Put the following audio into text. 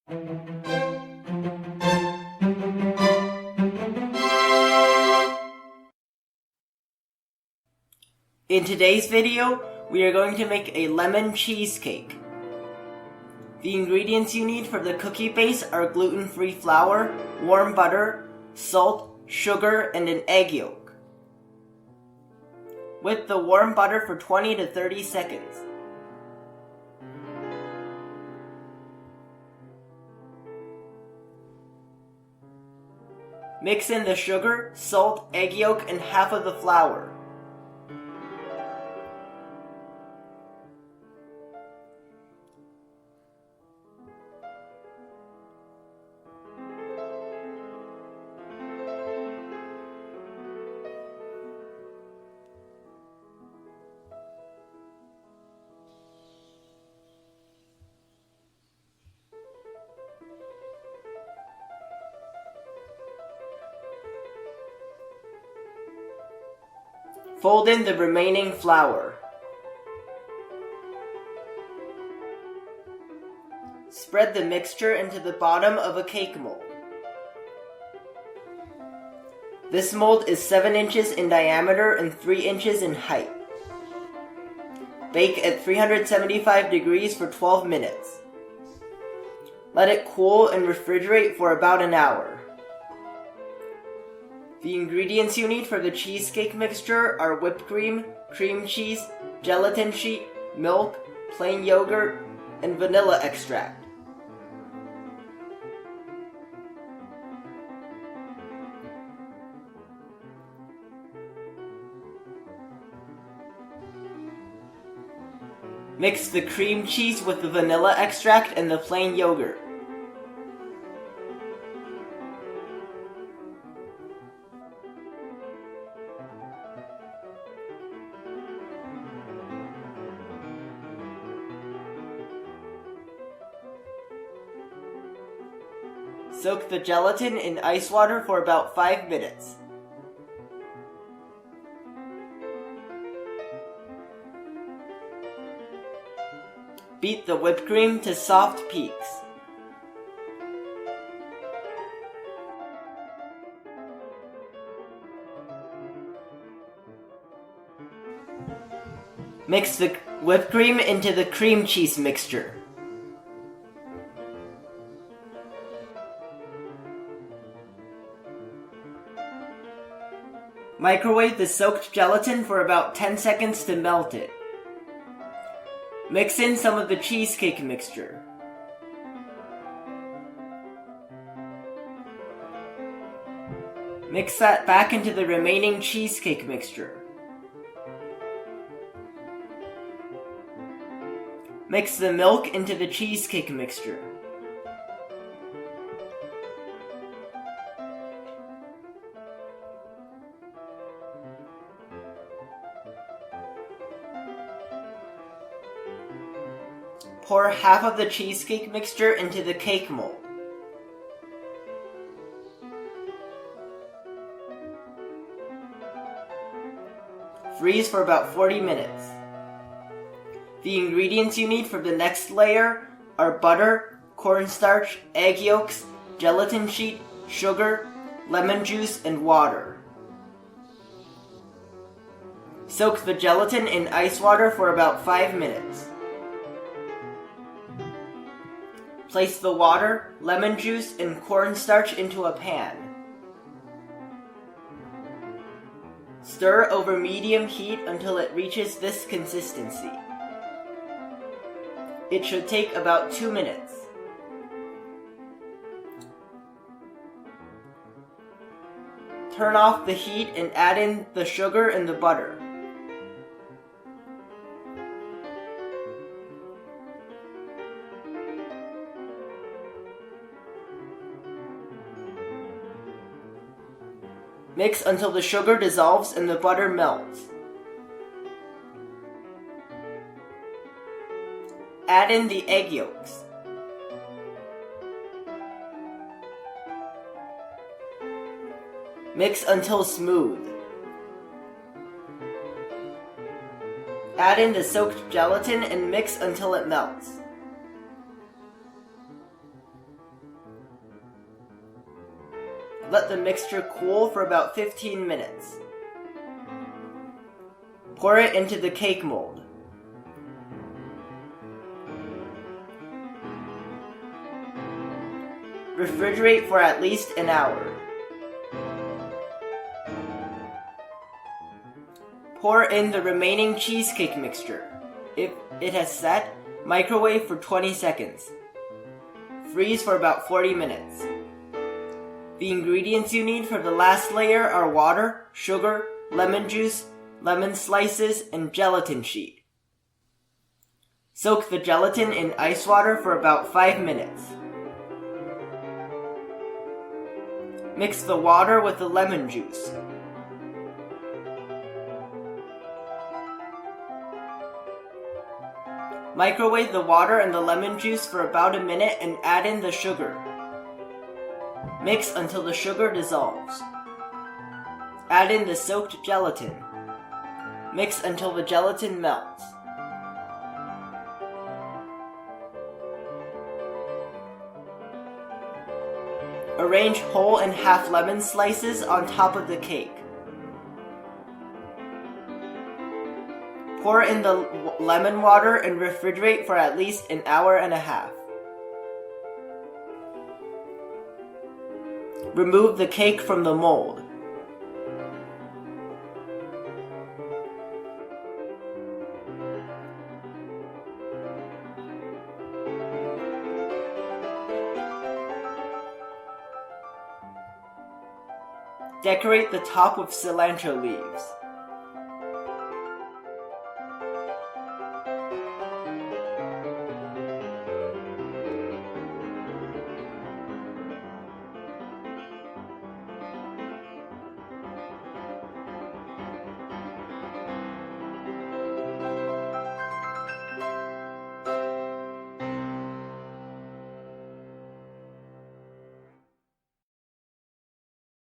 In today's video, we are going to make a lemon cheesecake. The ingredients you need for the cookie base are gluten-free flour, warm butter, salt, sugar, and an egg yolk. Whip the warm butter for 20 to 30 seconds. Mix in the sugar, salt, egg yolk, and half of the flour. Fold in the remaining flour. Spread the mixture into the bottom of a cake mold. This mold is 7 inches in diameter and 3 inches in height. Bake at 375 degrees for 12 minutes. Let it cool and refrigerate for about an hour. The ingredients you need for the cheesecake mixture are whipped cream, cream cheese, gelatin sheet, milk, plain yogurt, and vanilla extract. Mix the cream cheese with the vanilla extract and the plain yogurt. Soak the gelatin in ice water for about 5 minutes. Beat the whipped cream to soft peaks. Mix the whipped cream into the cream cheese mixture. Microwave the soaked gelatin for about 10 seconds to melt it. Mix in some of the cheesecake mixture. Mix that back into the remaining cheesecake mixture. Mix the milk into the cheesecake mixture. Pour half of the cheesecake mixture into the cake mold. Freeze for about 40 minutes. The ingredients you need for the next layer are butter, cornstarch, egg yolks, gelatin sheet, sugar, lemon juice, and water. Soak the gelatin in ice water for about 5 minutes. Place the water, lemon juice, and cornstarch into a pan. Stir over medium heat until it reaches this consistency. It should take about 2 minutes. Turn off the heat and add in the sugar and the butter. Mix until the sugar dissolves and the butter melts. Add in the egg yolks. Mix until smooth. Add in the soaked gelatin and mix until it melts. Let the mixture cool for about 15 minutes. Pour it into the cake mold. Refrigerate for at least an hour. Pour in the remaining cheesecake mixture. If it has set, microwave for 20 seconds. Freeze for about 40 minutes. The ingredients you need for the last layer are water, sugar, lemon juice, lemon slices, and gelatin sheet. Soak the gelatin in ice water for about 5 minutes. Mix the water with the lemon juice. Microwave the water and the lemon juice for about a minute and add in the sugar. Mix until the sugar dissolves. Add in the soaked gelatin. Mix until the gelatin melts. Arrange whole and half lemon slices on top of the cake. Pour in the lemon water and refrigerate for at least an hour and a half. Remove the cake from the mold. Decorate the top with cilantro leaves.